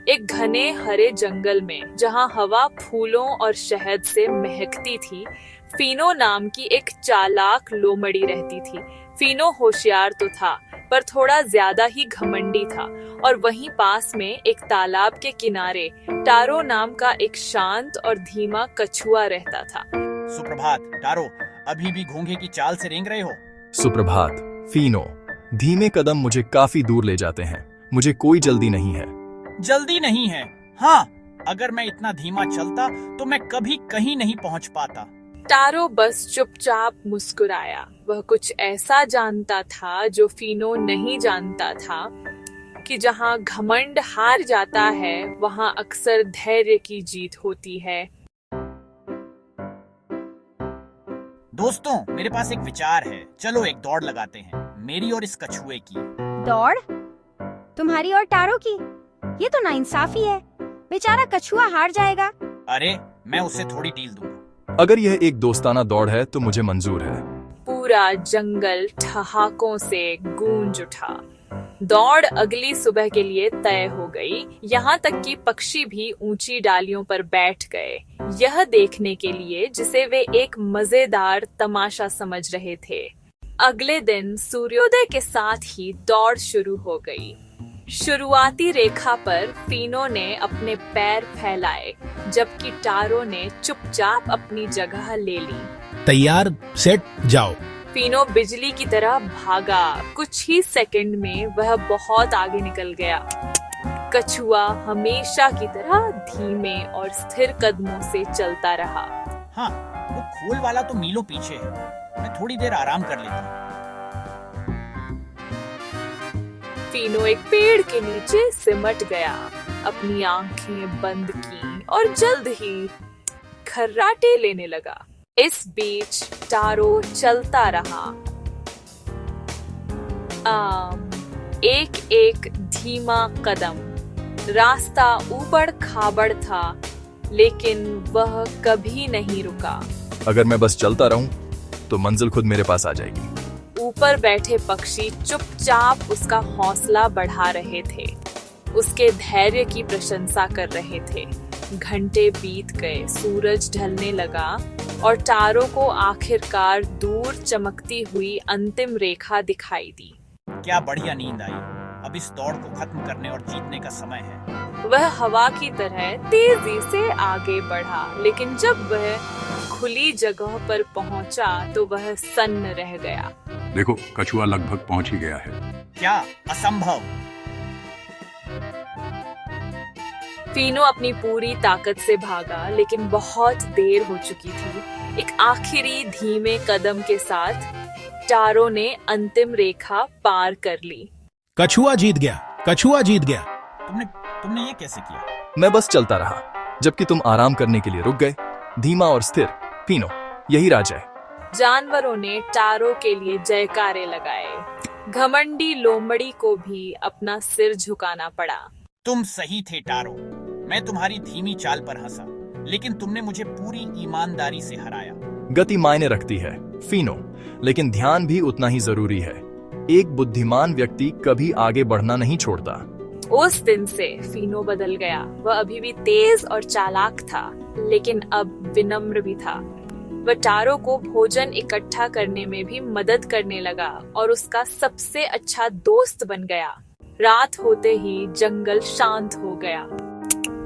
एक घने हरे जंगल में, जहां हवा फूलों और शहद से महकती थी, फीनो नाम की एक चालाक लोमड़ी रहती थी। फीनो होशियार तो था, पर थोड़ा ज्यादा ही घमंडी था। और वहीं पास में एक तालाब के किनारे टारो नाम का एक शांत और धीमा कछुआ रहता था। सुप्रभात टारो, अभी भी घोंघे की चाल से रेंग रहे हो? सुप्रभात फीनो। धीमे कदम मुझे काफी दूर ले जाते हैं। मुझे कोई जल्दी नहीं है। जल्दी नहीं है? हाँ, अगर मैं इतना धीमा चलता तो मैं कभी कहीं नहीं पहुंच पाता। टारो बस चुपचाप मुस्कुराया। वह कुछ ऐसा जानता था जो फीनो नहीं जानता था, कि जहां घमंड हार जाता है वहां अक्सर धैर्य की जीत होती है। दोस्तों, मेरे पास एक विचार है। चलो एक दौड़ लगाते हैं, मेरी और इस कछुए की। दौड़? तुम्हारी और टारो की? ये तो नाइंसाफी है। बेचारा कछुआ हार जाएगा। अरे, मैं उसे थोड़ी डील दूंगा। अगर यह एक दोस्ताना दौड़ है तो मुझे मंजूर है। पूरा जंगल ठहाकों से गूंज उठा। दौड़ अगली सुबह के लिए तय हो गई। यहाँ तक कि पक्षी भी ऊंची डालियों पर बैठ गए, यह देखने के लिए जिसे वे एक मजेदार तमाशा समझ रहे थे। अगले दिन सूर्योदय के साथ ही दौड़ शुरू हो गई। शुरुआती रेखा पर फीनो ने अपने पैर फैलाए, जबकि टारो ने चुपचाप अपनी जगह ले ली। तैयार, सेट, जाओ। फीनो बिजली की तरह भागा। कुछ ही सेकंड में वह बहुत आगे निकल गया। कछुआ हमेशा की तरह धीमे और स्थिर कदमों से चलता रहा। हाँ, वो खोल वाला तो मीलों पीछे है। मैं थोड़ी देर आराम कर लेता हूँ। फीनो एक पेड़ के नीचे सिमट गया, अपनी आंखें बंद की और जल्द ही खर्राटे लेने लगा। इस बीच टारो चलता रहा। एक एक धीमा कदम। रास्ता ऊबड़ खाबड़ था, लेकिन वह कभी नहीं रुका। अगर मैं बस चलता रहूं तो मंजिल खुद मेरे पास आ जाएगी। ऊपर बैठे पक्षी चुपचाप उसका हौसला बढ़ा रहे थे, उसके धैर्य की प्रशंसा कर रहे थे। घंटे बीत गए, सूरज ढलने लगा और टारो को आखिरकार दूर चमकती हुई अंतिम रेखा दिखाई दी। क्या बढ़िया नींद आई। अब इस दौड़ को खत्म करने और जीतने का समय है। वह हवा की तरह तेजी से आगे बढ़ा, लेकिन जब वह खुली जगह पर पहुंचा तो वह सन्न रह गया। देखो, कछुआ लगभग पहुंच ही गया है। क्या? असंभव। फीनो अपनी पूरी ताकत से भागा, लेकिन बहुत देर हो चुकी थी। एक आखिरी धीमे कदम के साथ टारो ने अंतिम रेखा पार कर ली। कछुआ जीत गया, कछुआ जीत गया। तुमने ये कैसे किया? मैं बस चलता रहा, जबकि तुम आराम करने के लिए रुक गए। धीमा और स्थिर फीनो, यही राज है। जानवरों ने टारो के लिए जयकारे लगाए। घमंडी लोमड़ी को भी अपना सिर झुकाना पड़ा। तुम सही थे टारो। मैं तुम्हारी धीमी चाल पर हंसा, लेकिन तुमने मुझे पूरी ईमानदारी से हराया। गति मायने रखती है फीनो, लेकिन ध्यान भी उतना ही जरूरी है। एक बुद्धिमान व्यक्ति कभी आगे बढ़ना नहीं छोड़ता। उस दिन से फीनो बदल गया। वह अभी भी तेज और चालाक था, लेकिन अब विनम्र भी था। वह टारो को भोजन इकट्ठा करने में भी मदद करने लगा और उसका सबसे अच्छा दोस्त बन गया। रात होते ही जंगल शांत हो गया।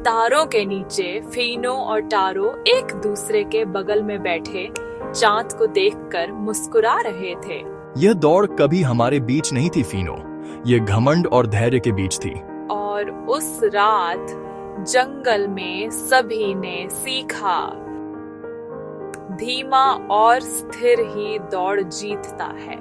तारों के नीचे फीनो और टारो एक दूसरे के बगल में बैठे चांद को देखकर मुस्कुरा रहे थे। यह दौड़ कभी हमारे बीच नहीं थी फीनो, ये घमंड और धैर्य के बीच थी। और उस रात जंगल में सभी ने सीखा, धीमा और स्थिर ही दौड़ जीतता है।